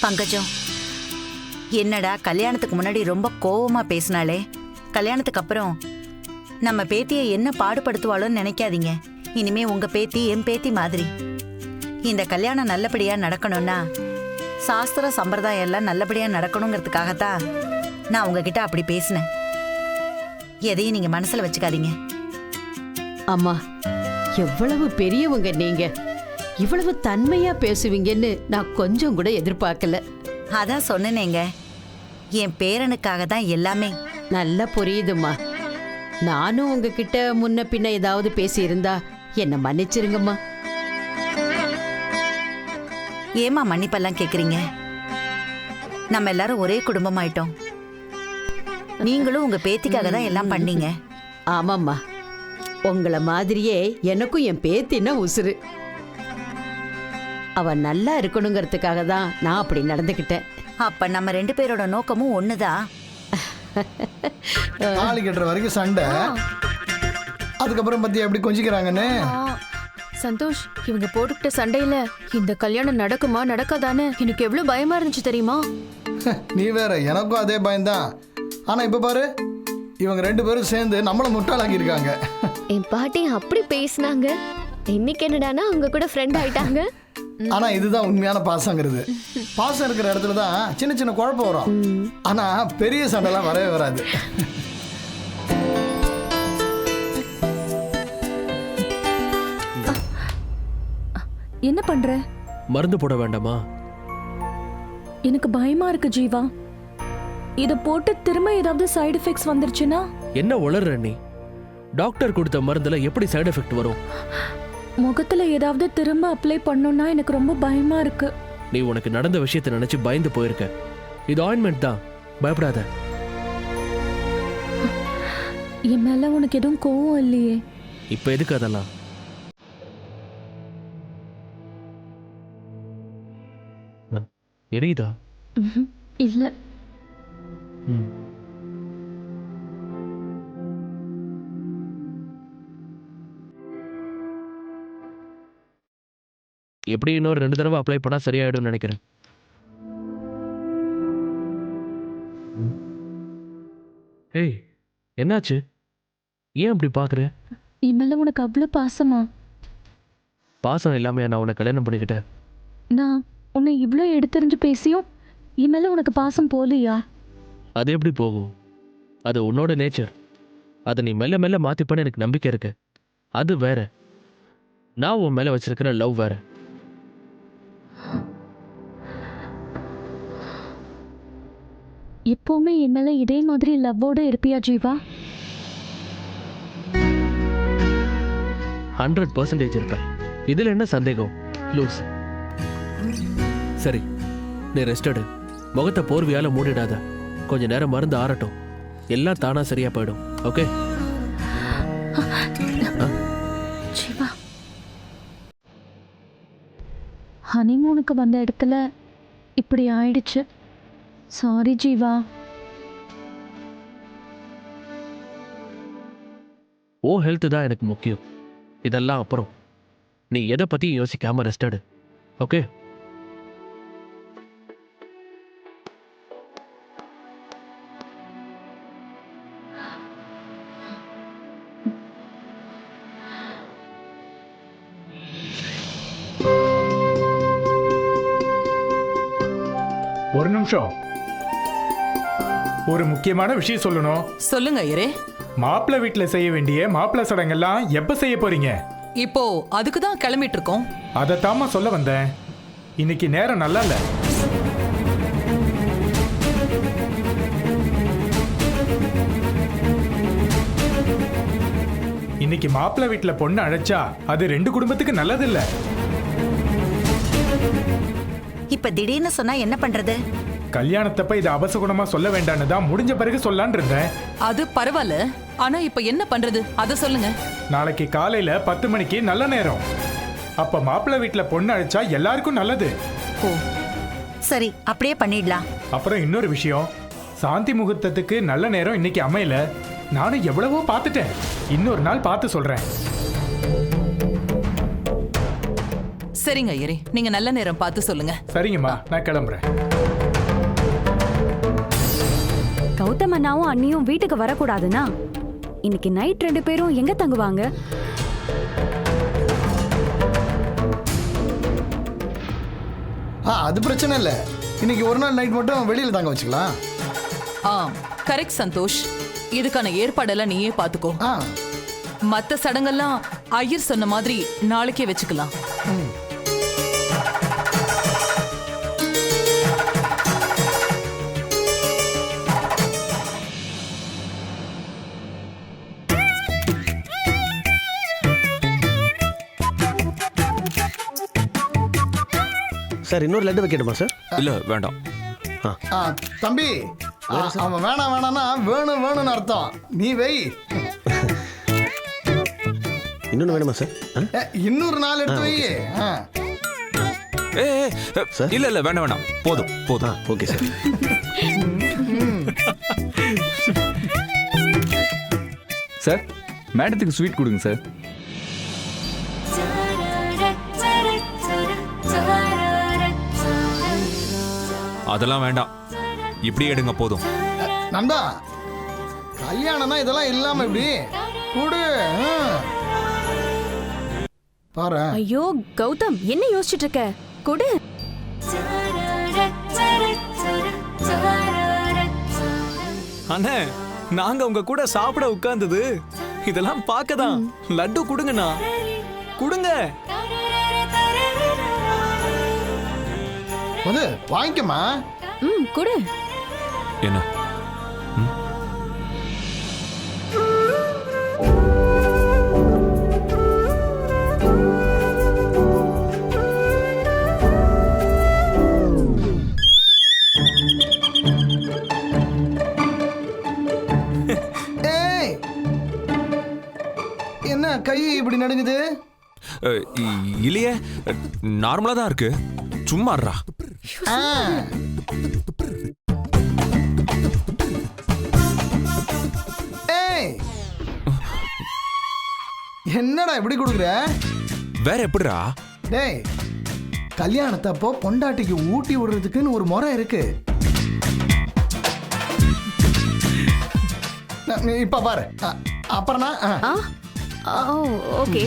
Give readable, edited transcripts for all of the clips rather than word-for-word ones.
பங்கஜம், என்னடா கல்யாணத்துக்கு முன்னாடி ரொம்ப கோவமா பேசினாலே, கல்யாணத்துக்கு அப்புறம் நம்ம பேத்தியை என்ன பாடுபடுத்துவாளோன்னு நினைக்காதீங்க. இனிமே உங்க பேத்தி என் பேத்தி மாதிரி. இந்த கல்யாணம் நல்லபடியா நடக்கணும்னா சாஸ்திர சம்பிரதாயம் எல்லாம் நல்லபடியா நடக்கணுங்கிறதுக்காகத்தான் நான் உங்ககிட்ட அப்படி பேசினேன். எதையும் நீங்க மனசுல வச்சுக்காதீங்க. அம்மா, எவ்வளவு பெரியவங்க நீங்க, இவ்வளவு தன்மையா பேசுவீங்கன்னு நான் கொஞ்சம் கூட எதிர்பார்க்கல. அதான் சொன்னேங்க, என் பேரனுக்காக தான் எல்லாமே. நல்லா புரியுதும்மா. நானும் உங்ககிட்ட முன்ன பின்ன ஏதாவது பேசியிருந்தா என்ன மன்னிச்சிருங்கம்மா. ஏமா மன்னிப்பெல்லாம் கேக்குறீங்க? நம்ம எல்லாரும் ஒரே குடும்பமாயிட்டோம். நீங்களும் உங்க பேத்திக்காக தான் எல்லாம் பண்ணீங்க. ஆமாம்மா, உங்களை மாதிரியே எனக்கும் என் பேத்தின்னா உசுறு. அவ நல்லா இருக்கணுங்கிறதுக்காக தான் நான் அப்படி நடந்துக்கிட்டேன். அப்ப நம்ம 2 பேரோட நோக்கமும் ஒண்ணுதான். தாலி கட்டுற வரைக்கும் சண்டை, அதுக்கப்புறம் பத்தி எப்படி கொஞ்சிக்கிறாங்கன்னு. சந்தோஷ், இவங்க போட்டுக்கிட்ட சண்டையில இந்த கல்யாணம் நடக்குமா நடக்காதான்னு எனக்கு எவ்வளவு பயமா இருந்துச்சு தெரியுமா? நீ வேற, எனக்கும் அதே பயம்தான். ஆனா இப்ப பாரு, இவங்க 2 பேரும் சேர்ந்து நம்மள முட்டாளாக்கி இருக்காங்க. என் பாட்டி அப்படி பேசினாங்க, இன்னைக்கு என்னடானா அவங்க கூட ஃப்ரெண்ட் ஆயிட்டாங்க. ஆனா இதுதான் உண்மையான பாசங்கிறது. பாசம் இருக்கிற இடத்துல தான் சின்ன சின்ன குழப்பம் வரும். ஆனா பெரிய சண்டைலாம் வரவே வராது. என்ன பண்ற? மருந்து போட வேண்டாமா? எனக்கு பயமா இருக்கு ஜீவா. இத போட்டு திரும்ப ஏதாவது சைடு எஃபெக்ட்ஸ் வந்துருச்சுன்னா? என்ன உளற நீ? டாக்டர் கொடுத்த மருந்துல எப்படி சைடு எஃபெக்ட் வரும்? முகத்துல ஏதாவது திரும்ப அப்ளை பண்ணனும்னா எனக்கு ரொம்ப பயமா இருக்கு. நீ உனக்கு நடந்த விஷயத்தை நினைச்சு பயந்து போயிருக்க. இது ஆயின்மெண்ட் தான், பயப்படாத. என் மேல உனக்கு எதுவும் கோவம் இல்லையே? இப்ப எதுக்கு அதெல்லாம்? எரியுதா? இல்ல. எப்படி இன்னொரு 2 தடவை அப்ளை பண்ணா சரியாயிடும் நினைக்கிறேன். ஏய், என்னாச்சு? ஏன் அப்படி பாக்குற? என் மேல உனக்கு அவ்வளவு பாசமா? பாசம் இல்லாம நான் உன்னை கல்யாணம் பண்ணிக்கிட்டேன். நான் உன்னை இவ்ளோ எடுத்தறிஞ்சு பேசியும் என் மேல உனக்கு பாசம் போலியா? அது எப்படி போகும்? அது உன்னோட நேச்சர். அதை நீ மெல்ல மெல்ல மாத்திப்பன்னு எனக்கு நம்பிக்கை இருக்கு. அது வேற. நான் உன் மேல வச்சிருக்கிற லவ் வேற. எப்பவுமே என் மேல இதே மாதிரி லவ்வோட இருப்பியா ஜீவா? 100% இருப்பேன். இதுல என்ன சந்தேகம்? லூஸ். சரி, நீ ரெஸ்ட் எடு. முகத்தை போர்வையால மூடிடாத. கொஞ்ச நேரம் மருந்து ஆறட்டும். எல்லாம் தானா சரியா போயிடும். ஓகே? ஜீவா, ஹனிமூனுக்கு வந்த இடத்துல இப்படி ஆயிடுச்சு. சாரி ஜீவா. ஓ ஹெல்த் தான் எனக்கு முக்கியம். இதெல்லாம் அப்புறம். நீ எதை பத்தியும் யோசிக்காம ரெஸ்ட் எடு. ஓகே? ஒரு நிமிஷம், ஒரு முக்கியமான விஷயம் சொல்லணும். சொல்லுங்க ஐயரே. மாப்பிள்ளை வீட்டுல செய்ய வேண்டிய மாப்பிள்ளை சடங்கெல்லாம் எப்ப செய்ய போறீங்க? இப்போ அதுக்கு தான் கிளம்பிட்டு இருக்கோம். அதைத்தாம்மா சொல்ல வந்தேன். இன்னைக்கு நேரம் நல்லா இல்ல. இன்னைக்கு மாப்பிள்ளை வீட்டுல பொண்ணு அழைச்சா அது 2 குடும்பத்துக்கு நல்லது இல்ல. இப்ப திடீர்னு சொன்னா என்ன பண்றது? கல்யாணத்தப்ப இது அபசகுணமா சொல்ல வேண்டான்னு தான் முடிஞ்ச பிறகு சொல்லான்னு இருந்தேன். அது பரவாயில்ல. ஆனா இப்ப என்ன பண்றது அத சொல்லுங்க. நாளைக்கு காலையில 10 மணிக்கு நல்ல நேரம். அப்ப மாப்பிள்ளை வீட்டுல பொண்ணு அழைச்சா எல்லாருக்கும் நல்லது. ஓ சரி, அப்படியே பண்ணிடலாம். அப்புறம் இன்னொரு விஷயம், சாந்தி முகூர்த்தத்துக்கு நல்ல நேரம் இன்னைக்கு அமையல. நானும் எவ்வளவோ பார்த்துட்டேன். இன்னொரு நாள் பார்த்து சொல்றேன். சரிங்க ஐயரே, நீங்க நல்ல நேரம் பார்த்து சொல்லுங்க. சரிங்கம்மா, நான் கிளம்புறேன். கௌதம் அண்ணாவும் அண்ணியும் வீட்டுக்கு வரக்கூடாதுன்னா இன்னைக்கு நைட் 2 பேரும் எங்க தங்குவாங்க? அது பிரச்சனை இல்லை. இன்னைக்கு ஒரு நாள் நைட் மட்டும் வெளியில தங்க வச்சுக்கலாம். கரெக்ட் சந்தோஷ், இதுக்கான ஏற்பாடெல்லாம் நீயே பாத்துக்கோ. ஆ மத்த சடங்கெல்லாம் ஐயர் சொன்ன மாதிரி நாளைக்கே வச்சுக்கலாம். சார் இன்னொரு லட்டு வைக்கணுமா சார்? இல்ல வேண்டாம். தம்பி, அவன் வேணாம் வேணாம்னா வேணும் வேணும்னு அர்த்தம். நீ வை. இன்னொன்று வேணுமா சார்? இன்னொரு 4 எடுத்து வை. இல்ல இல்ல வேண்டாம் வேண்டாம், போதும் போதும். Okay sir. சார், மேடத்துக்கு ஸ்வீட் கொடுங்க சார். அதெல்லாம் வேண்டாம், இப்படி எடுங்க போதும். நண்பா, கல்யாணம்னா இதெல்லாம் இல்லாம இப்படி கூடு. பாரு. ஐயோ கௌதம், என்ன யோசிச்சுட்டு இருக்க? கொடு. அண்ணே, நாங்க உங்க கூட சாப்பிட உட்கார்ந்தது இதெல்லாம் பார்க்கதான். லட்டு கொடுங்கண்ணா, கொடுங்க. வந்து வாங்கிக்கமா. கொடு. என்ன? என்ன கை இப்படி நடுங்குது? இல்லையே, நார்மலா தான் இருக்கு. சும்மாறா. என்னடா இப்படி கொடுக்குற? வேற எப்படிடா? டேய், கல்யாணத்தப்போ பொண்டாட்டிக்கு ஊட்டி விடுறதுக்குன்னு ஒரு முறை இருக்கு. இப்ப பாரு. அப்புறம் ஓகே.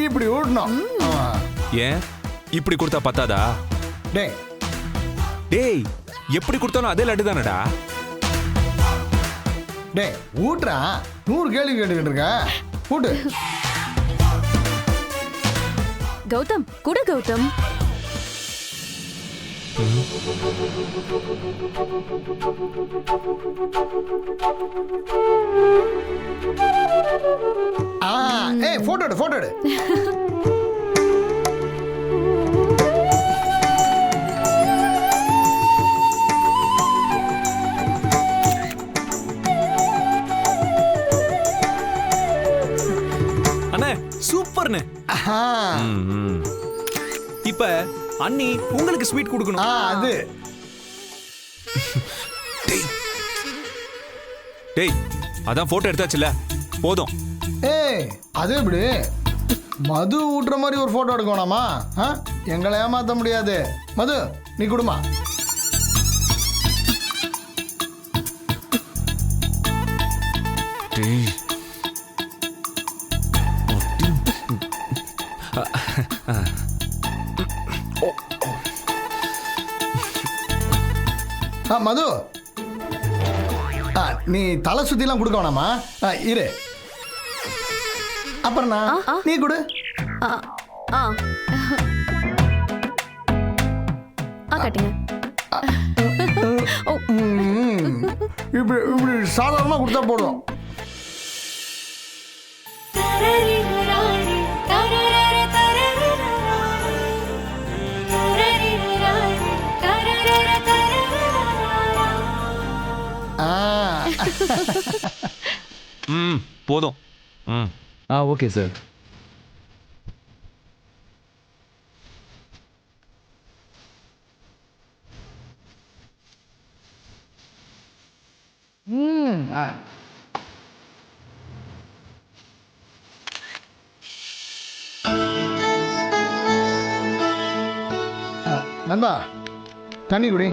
இப்படி ஊட்டணும். ஏன் இப்படி கொடுத்தா பத்தாதா? டேய் டேய், எப்படி கொடுத்தாலும் அதே லட்டு தானடா. டேய் ஊட்டுறா. 100 கேள்வி கேட்டுக்கிட்டு இருக்க. ஊட்டு. கௌதம், குடு கௌதம். போட்டோ எடு, போட்டோ எடு. அண்ணே, சூப்பர்னு. இப்ப அண்ணி உங்களுக்கு ஸ்வீட் கொடுக்கணும். அது டேய், அதான் போட்டோ எடுத்தாச்சுல, போதும். அது எப்படி மது ஊட்டுற மாதிரி ஒரு போட்டோ எடுக்கணுமா? எங்களை ஏமாத்த முடியாது. மது, நீ கொடுமா. டேய், மது, நீ தலை சுத்திலாம் கொடுக்க வேணாமா? இரு. அப்புறம் நீ கொடு. காட்டுங்க. இப்படி இப்படி சாதாரணமா கொடுத்தா போதும். போதும். Okay sir. நண்பா தண்ணி குடி.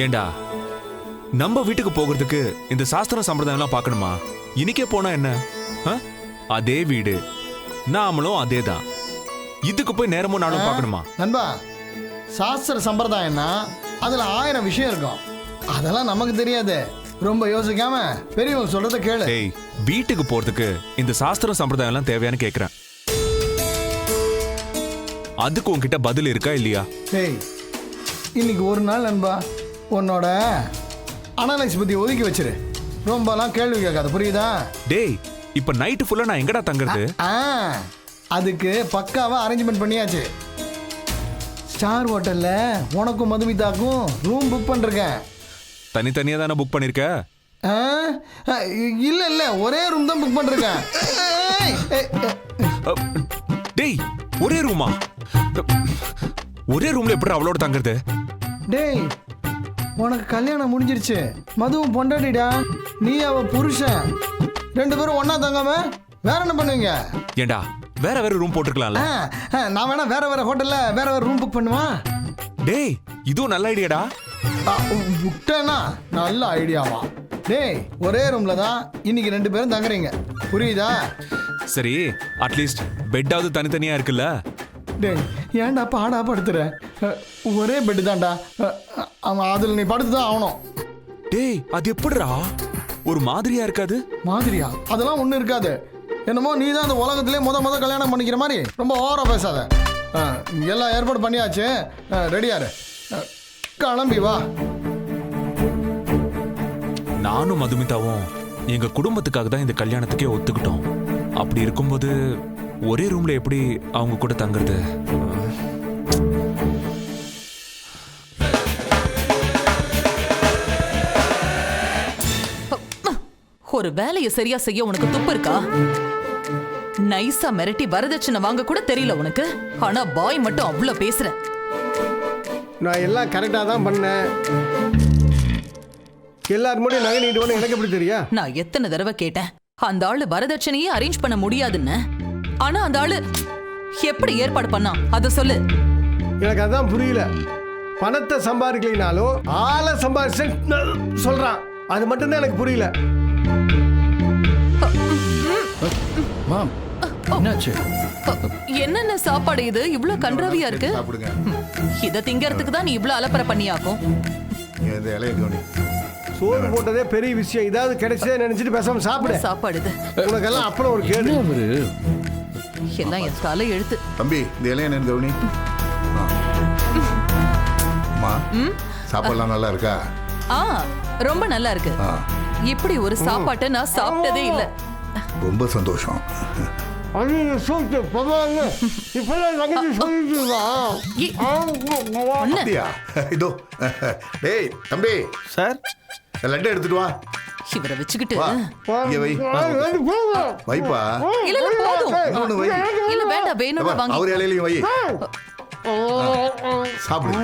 ஏண்டா நம்ம வீட்டுக்கு போகிறதுக்கு இந்த சாஸ்திரம் சம்பிரதாயம்லாம் பார்க்கணுமா? இன்னைக்கே போனா என்ன? அதே வீடு, நாமளும் அதே தான். இதுக்கு போய் நேரமும் நாளும் பார்க்கணுமா? நண்பா, சாஸ்திர சம்பிரதாயம்னா அதுல 1000 விஷயம் இருக்கும். அதெல்லாம் நமக்கு தெரியாது. ரொம்ப யோசிக்காம பெரியவங்க சொல்றத கேளு. ஏய், வீட்டுக்கு போறதுக்கு இந்த சாஸ்திரம் சம்பிரதாயம் எல்லாம் தேவையான்னு கேக்குறேன். அதுக்கு உன்கிட்ட பதில் இருக்கா இல்லையா? ஏய், இன்னைக்கு ஒரு நாள் நண்பா உன்னோட அனலைஸ் பத்தி ஒதுக்கி வச்சிரு. ரொம்பலாம் கேள்வி கேட்காத, புரியுதா? டேய், இப்ப நைட்டு ஃபுல்லா நான் எங்கடா தங்குறது? அதுக்கு பக்காவா அரேஞ்ச்மெண்ட் பண்ணியாச்சு. ஸ்டார் ஹோட்டல்ல உனக்கும் மதுமிதாக்கும் ரூம் புக் பண்ணிருக்கேன். தனித்தனியா தானே புக் பண்ணிருக்க? இல்ல இல்ல, ஒரே ரூம் தான் புக் பண்ணிருக்கேன். டேய், ஒரே ரூமா? ஒரே ரூம்ல எப்படி அவளோட தங்குறது? டேய், உனக்கு கல்யாணம் முடிஞ்சிருச்சு. மதுவும் பொண்டாட்டிடா, நீ அவ புருஷன். 2 பேரும் ஒன்னா தங்காம வேற என்ன பண்ணுவீங்க? ஏண்டா, வேற வேற ரூம் போட்டுக்கலாம்ல? நான் வேணா வேற வேற ஹோட்டல்ல வேற வேற ரூம் புக் பண்ணுவா. டேய், இதுவும் நல்ல ஐடியாடா. விட்டேனா நல்ல ஐடியாவா? டேய், ஒரே ரூம்ல தான் இன்னைக்கு 2 பேரும் தங்குறீங்க, புரியுதா? சரி, அட்லீஸ்ட் பெட்டாவது தனித்தனியா இருக்குல்ல? டேய், ஏன்டா பாடா படுத்துற? ஒரே பெட்டு தான்டா, அதில் நீ படுத்து தான் ஆகணும். டேய், அது எப்படிடா? ஒரு மாதிரியா இருக்காது? மாதிரியா? அதெல்லாம் ஒன்றும் இருக்காது. என்னமோ நீ தான் அந்த உலகத்திலே முத கல்யாணம் பண்ணிக்கிற மாதிரி ரொம்ப ஓவரா பேசாத. எல்லாம் ஏற்பாடு பண்ணியாச்சு, ரெடியாரு, கிளம்பி வா. நானும் மதுமிதாவும் எங்க குடும்பத்துக்காக தான் இந்த கல்யாணத்துக்கே ஒத்துக்கிட்டோம். அப்படி இருக்கும்போது ஒரே ரூம்ல எப்படி அவங்க கூட தங்குறது? ஒரு வேலையை சரியா செய்ய உனக்கு துப்பு இருக்கா? நைஸா மிரட்டி வரதட்சணை வாங்க கூட தெரியல உனக்கு. ஆனா பாய் மட்டும் அவ்வளவு பேசுற. நான் எல்லாம் கரெக்டா தான் பண்ணேன். எல்லாரும் முன்னாடி நகை நீட்டு எனக்கு எப்படி தெரியா? நான் எத்தனை தடவை கேட்டேன் அந்த ஆளு வரதட்சணையே அரேஞ்ச் பண்ண முடியாதுன்னு. ஆனா அந்த ஆளு எப்படி ஏற்பாடு பண்ணா அத சொல்லு. எனக்கு அதான் புரியல. பணத்தை சம்பாதிக்கலினாலும் ஆளை சம்பாதிச்சு சொல்றான். அது மட்டும்தான் எனக்கு புரியல. என்னென்ன சாப்பாடு இது இவ்வளவு கன்றாவியா இருக்கு? இத திங்கறதுக்கு தான் நீ இவ்வளவு அலப்பற பண்ணியாக்கும். சோறு போட்டதே பெரிய விஷயம். இதாவது கிடைச்சதே நினைச்சிட்டு பேசாம சாப்பிடு. சாப்பாடு இது உனக்கெல்லாம் அப்புறம் ஒரு கேடு. எல்லாம் என் தலை எழுத்து. தம்பி, இந்த இலைய என்ன கவனி. சாப்பாடுலாம் நல்லா இருக்கா? ரொம்ப நல்லா இருக்கு. இப்படி ஒரு சாப்பாட்டை நான் சாப்பிட்டதே இல்ல. ரொம்ப சந்தோஷம். இதோ டேய் தம்பி, சார் லட்டு எடுத்துட்டு வா. இவரை வச்சுக்கிட்டு வைப்பா. இல்ல போதும். இன்னொன்னு வை. இல்ல வேண்டாம், வேணும்னா வாங்கி. அவர் இலையிலையும் வை. சாப்பிடுங்க.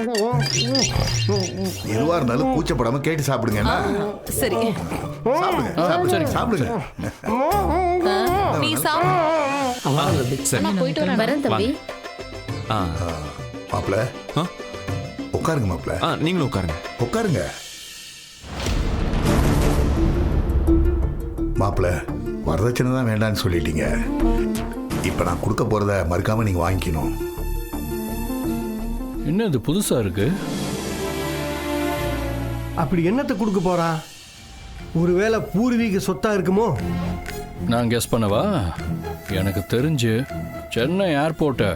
எதுவா இருந்தாலும் கூச்சப்படாம கேட்டு சாப்பிடுங்க. சரி, சாப்பிடுங்க சாப்பிடுங்க. நீ சாப்பிடு. நான் போயிட்டு வரேன் தம்பி. மாப்பிள உட்காருங்க. மாப்பிள நீங்களும் உட்காருங்க. உட்காருங்க. மாப்பிள, வரதட்சணை தான் வேண்டான்னு சொல்லிட்டீங்க. இப்ப நான் கொடுக்க போறத மறுக்காம நீங்க வாங்கிக்கணும். என்ன இது புதுசா இருக்கு? அப்படி என்னத்தை கொடுக்க போறா? ஒருவேளை பூர்வீக சொத்தா இருக்குமோ? நான் கெஸ் பண்ணவா? எனக்கு தெரிஞ்சு சென்னை ஏர்போர்ட்டை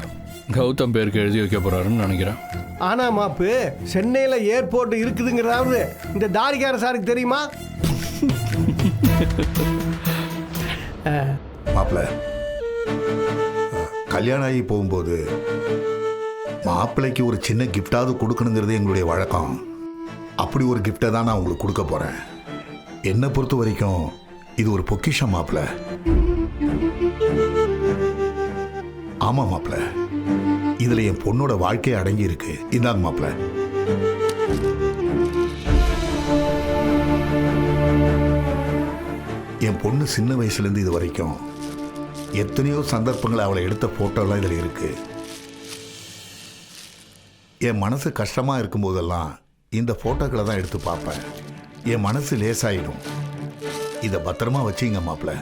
கௌதம் பேருக்கு எழுதி வைக்க போறாருன்னு நினைக்கிறேன். ஆனா மாப்பு, சென்னையில ஏர்போர்ட் இருக்குதுங்கிறதாவது இந்த தாரிகார சாருக்கு தெரியுமா? மாப்பிள, கல்யாணம் ஆகி போகும்போது மாப்பிள்ளைக்கு ஒரு சின்ன கிஃப்டாவது கொடுக்கணுங்கிறது எங்களுடைய வழக்கம். அப்படி ஒரு கிஃப்டை தான் நான் உங்களுக்கு கொடுக்க போறேன். என்னை பொறுத்த வரைக்கும் இது ஒரு பொக்கிஷம் மாப்பிள. ஆமா மாப்பிள, இதுல என் பொண்ணோட வாழ்க்கை அடங்கி இருக்கு. இந்தாங்க மாப்பிள. என் பொண்ணு சின்ன வயசுல இருந்து இது வரைக்கும் எத்தனையோ சந்தர்ப்பங்கள் அவளை எடுத்த போட்டோலாம் இதில் இருக்கு. என் மனசு கஷ்டமாக இருக்கும்போதெல்லாம் இந்த ஃபோட்டோக்களை தான் எடுத்து பார்ப்பேன். என் மனசு லேசாயிடும். இதை பத்திரமா வச்சிங்க மாப்பிள்ள.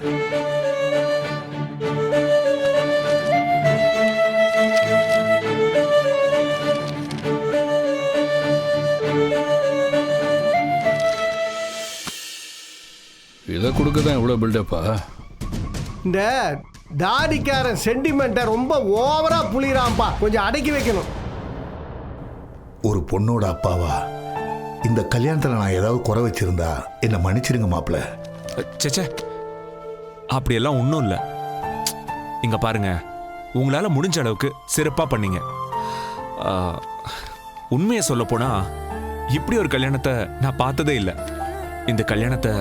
இதை கொடுக்க தான் இவ்வளோ பில்டப்பா? இந்த தாடிக்காரன் சென்டிமெண்ட்டை ரொம்ப ஓவரா புளிறான்ப்பா, கொஞ்சம் அடக்கி வைக்கணும். ஒரு பொண்ணோட அப்பாவா இந்த கல்யாணத்தில் நான் ஏதாவது குறை வச்சிருந்தா என்னை மன்னிச்சிருங்க மாப்பிள்ள. சேச்சே, அப்படியெல்லாம் ஒன்றும் இல்லை. இங்க பாருங்க, உங்களால முடிஞ்ச அளவுக்கு சிறப்பாக பண்ணீங்க. உண்மையை சொல்ல போனா இப்படி ஒரு கல்யாணத்தை நான் பார்த்ததே இல்லை. இந்த கல்யாணத்தை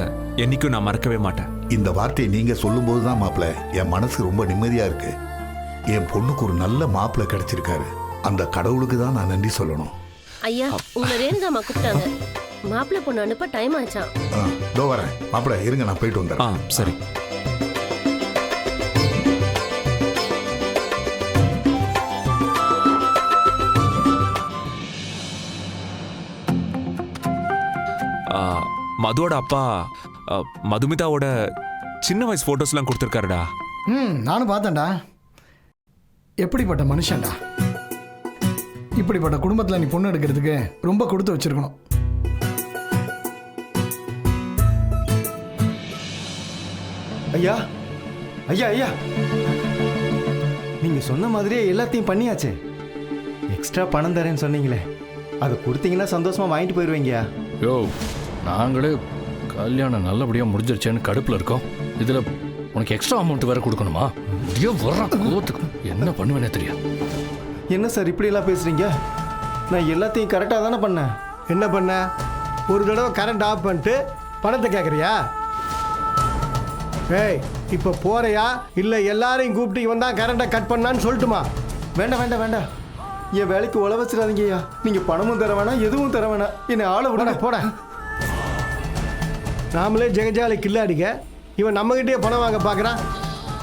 என்னைக்கும் நான் மறக்கவே மாட்டேன். இந்த வார்த்தையை நீங்க சொல்லும் போது தான் மாப்பிள்ள என் மனசு ரொம்ப நிம்மதியா இருக்கு. என் பொண்ணுக்கு ஒரு நல்ல மாப்பிள்ள கிடைச்சிருக்காரு. அந்த கடவுளுக்கு தான் நான் நன்றி சொல்லணும். ஐயா, உங்களை ரேணுகாமா கூப்பிட்டாங்க. மாப்பிள்ளை பொண்ணு அனுப்ப டைம் ஆச்சான். இதோ வரேன் மாப்பிள்ள, இருங்க நான் போயிட்டு வந்துடுறேன். சரி. மதுவோட அப்பா மதுமிதாவோட சின்ன வயசு போட்டோஸ்லாம் கொடுத்துருக்காருடா. நானும் பார்த்தேன்டா. எப்படிப்பட்ட மனுஷன்டா. இப்படிப்பட்ட குடும்பத்தில் நீ பொண்ணு எடுக்கிறதுக்கு ரொம்ப கொடுத்து வச்சிருக்கணும். ஐயா ஐயா ஐயா, நீங்க சொன்ன மாதிரியே எல்லாத்தையும் பண்ணியாச்சு. எக்ஸ்ட்ரா பணம் தரேன்னு சொன்னீங்களே, அதை கொடுத்தீங்கன்னா சந்தோஷமா வாங்கிட்டு போயிடுவீங்கயா. யோ, நாங்களே கல்யாணம் நல்லபடியாக முடிஞ்சிருச்சேன்னு கடுப்பில் இருக்கோம். இதில் உனக்கு எக்ஸ்ட்ரா அமௌண்ட் வேறு கொடுக்கணுமா? ஐயோ, வர்ற கோவத்துக்கு என்ன பண்ணுவேனே தெரியாது. என்ன சார் இப்படியெல்லாம் பேசுறீங்க? நான் எல்லாத்தையும் கரெக்டாக தானே பண்ணேன். என்ன பண்ண? ஒரு தடவை கரண்ட் ஆஃப் பண்ணிட்டு பணத்தை கேட்குறியா? ஏய், இப்போ போறியா இல்லை எல்லாரையும் கூப்பிட்டு இவன் தான் கரண்ட்டை கட் பண்ணான்னு சொல்லட்டுமா? வேண்டாம் வேண்டாம் வேண்டாம், என் வேலைக்கு உழ வச்சிடாதீங்கய்யா. நீங்கள் பணமும் தர வேணாம், எதுவும் தர வேணாம். என்னை ஆளை விட போட. நாமளே ஜெகஜாலி கில்லாடிக்க, இவன் நம்மகிட்டே பணம் வாங்க பார்க்குறான்.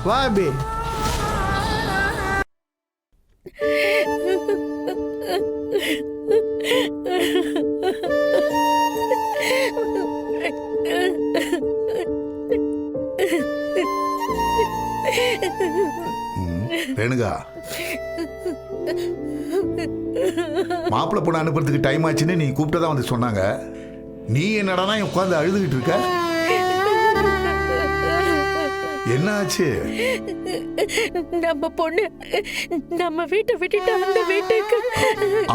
வா அபி. ரேணுகா, மாப்பிள்ளை பொண்ணு அனுப்புறதுக்கு டைம் ஆச்சுன்னு நீ கூப்பிட்டதான் வந்து சொன்னாங்க. நீ என்னடா உட்காந்து அழுதுகிட்டு இருக்க? என்ன ஆச்சு? நம்ம பொண்ணு நம்ம வீட்டை விட்டுட்டு அந்த வீட்டுக்கு.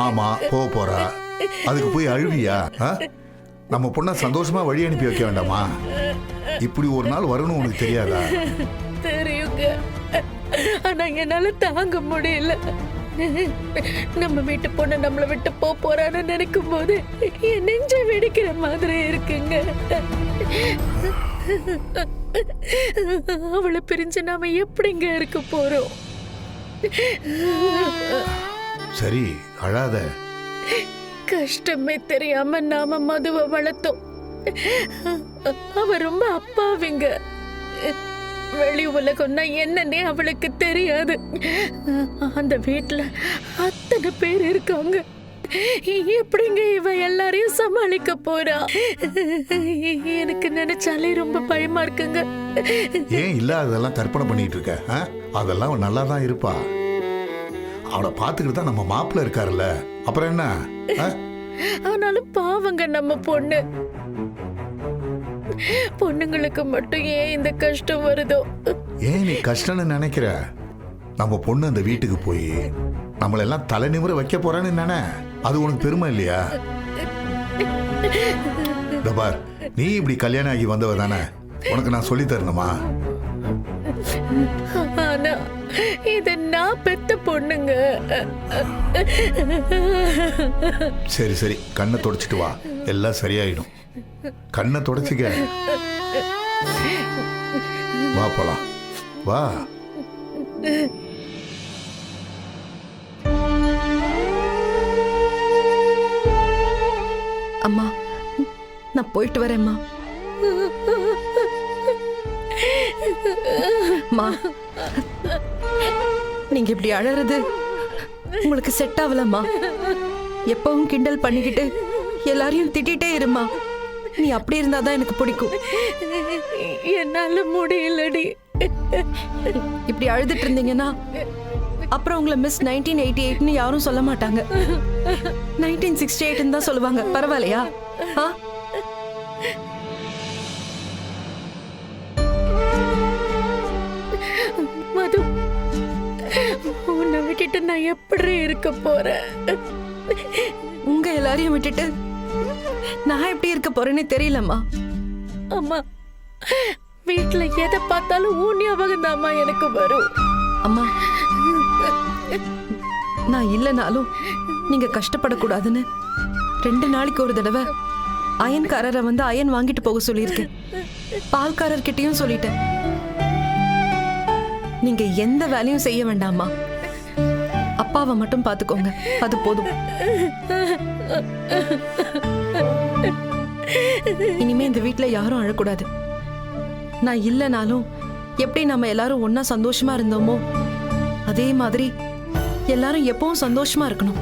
ஆமா, போறா. அதுக்கு போய் அழுவியா? நம்ம பொண்ணை சந்தோஷமா வழி அனுப்பி வைக்க வேண்டாமா? இப்படி ஒரு நாள் வரணும் உனக்கு தெரியாதா? தெரியுங்க, ஆனா என்னால தாங்க முடியல. நம்ம வீட்டு பொண்ணு நம்மளை விட்டு போறான்னு நினைக்கும் போது என் நெஞ்ச வெடிக்கிற மாதிரி இருக்குங்க. அவளை பிரிஞ்சு நாம எப்படிங்க இருக்க போறோம்? சரி, அழாத. கஷ்டமே தெரியாம நாம மதுவை வளர்த்தோம். அவ ரொம்ப அப்பாவிங்க. வெளி உலகம்னா என்னன்னே அவளுக்கு தெரியாது. அந்த வீட்டுல அத்தனை பேர் இருக்காங்க. எப்படிங்க இவ எல்லாரையும் சமாளிக்க போறா? எனக்கு நினைச்சாலே ரொம்ப பயமா இருக்குங்க. ஏன் இல்ல அதெல்லாம் கற்பனை பண்ணிட்டு இருக்க? அதெல்லாம் நல்லா தான் இருப்பா. அவளை பாத்துக்கிட்டு தான் நம்ம மாப்பிள்ள இருக்காருல்ல, அப்புறம் என்ன? ஆனாலும் பாவங்க நம்ம பொண்ணு. பொண்ணுங்களுக்கு மட்டும் ஏன் இந்த கஷ்டம் வருதோ? ஏன் நீ கஷ்டம்னு நினைக்கிற? நம்ம பொண்ணு அந்த வீட்டுக்கு போய் நம்மளெல்லாம் தலை நிமிர வைக்க போறான்னு நினை. அது உனக்கு பெருமை இல்லையா? பார், நீ இப்படி கல்யாணம் ஆகி வந்தவ தானே, உனக்கு நான் சொல்லி தரணுமா? ஆனா இது நான் பெத்த பொண்ணுங்க. சரி சரி, கண்ணை தொடச்சிட்டு வா, எல்லாம் சரியாயிடும். கண்ணை தொடச்சிக்க. வா போலாம், வா. அம்மா, நான் போயிட்டு வரேம்மா. மா நீங்க இப்படி அழறது உங்களுக்கு செட் ஆகலம்மா. எப்பவும் கிண்டல் பண்ணிக்கிட்டு எல்லாரையும் திட்டிகிட்டே இருமா. நீ அப்படி இருந்தாதான் எனக்கு பிடிக்கும். என்னால முடியலடி. இப்படி அழுதுட்டு இருந்தீங்கன்னா அப்புறம் உங்களை மிஸ் 1988ன்னு யாரும் சொல்ல மாட்டாங்க. 1968 தான் சொல்லுவாங்க. பரவாயில்லையா? மது, உன்னை விட்டுட்டு நான் எப்படி இருக்க போறேன்? உங்க எல்லாரையும் விட்டுட்டு நான் எப்படி இருக்க போறேன்னு தெரியலம்மா. அம்மா, வீட்டுல எதை பார்த்தாலும் ஊன் ஞாபகம் தாம்மா எனக்கு வரும். அம்மா, நான் இல்லைனாலும் நீங்க கஷ்டப்படக்கூடாதுன்னு 2 நாளைக்கு ஒரு தடவை அயன்காரரை வந்து அயன் வாங்கிட்டு போக சொல்லியிருக்கேன். பால்காரர்கிட்டையும் சொல்லிட்டேன். நீங்க எந்த வேலையும் செய்ய வேண்டாமா. அப்பாவை மட்டும் பாத்துக்கோங்க, அது போதும். இனிமே இந்த வீட்டுல யாரும் அழக்கூடாது. நான் இல்லைனாலும் எப்படி நம்ம எல்லாரும் ஒன்னா சந்தோஷமா இருந்தோமோ அதே மாதிரி எல்லாரும் எப்பவும் சந்தோஷமா இருக்கணும்.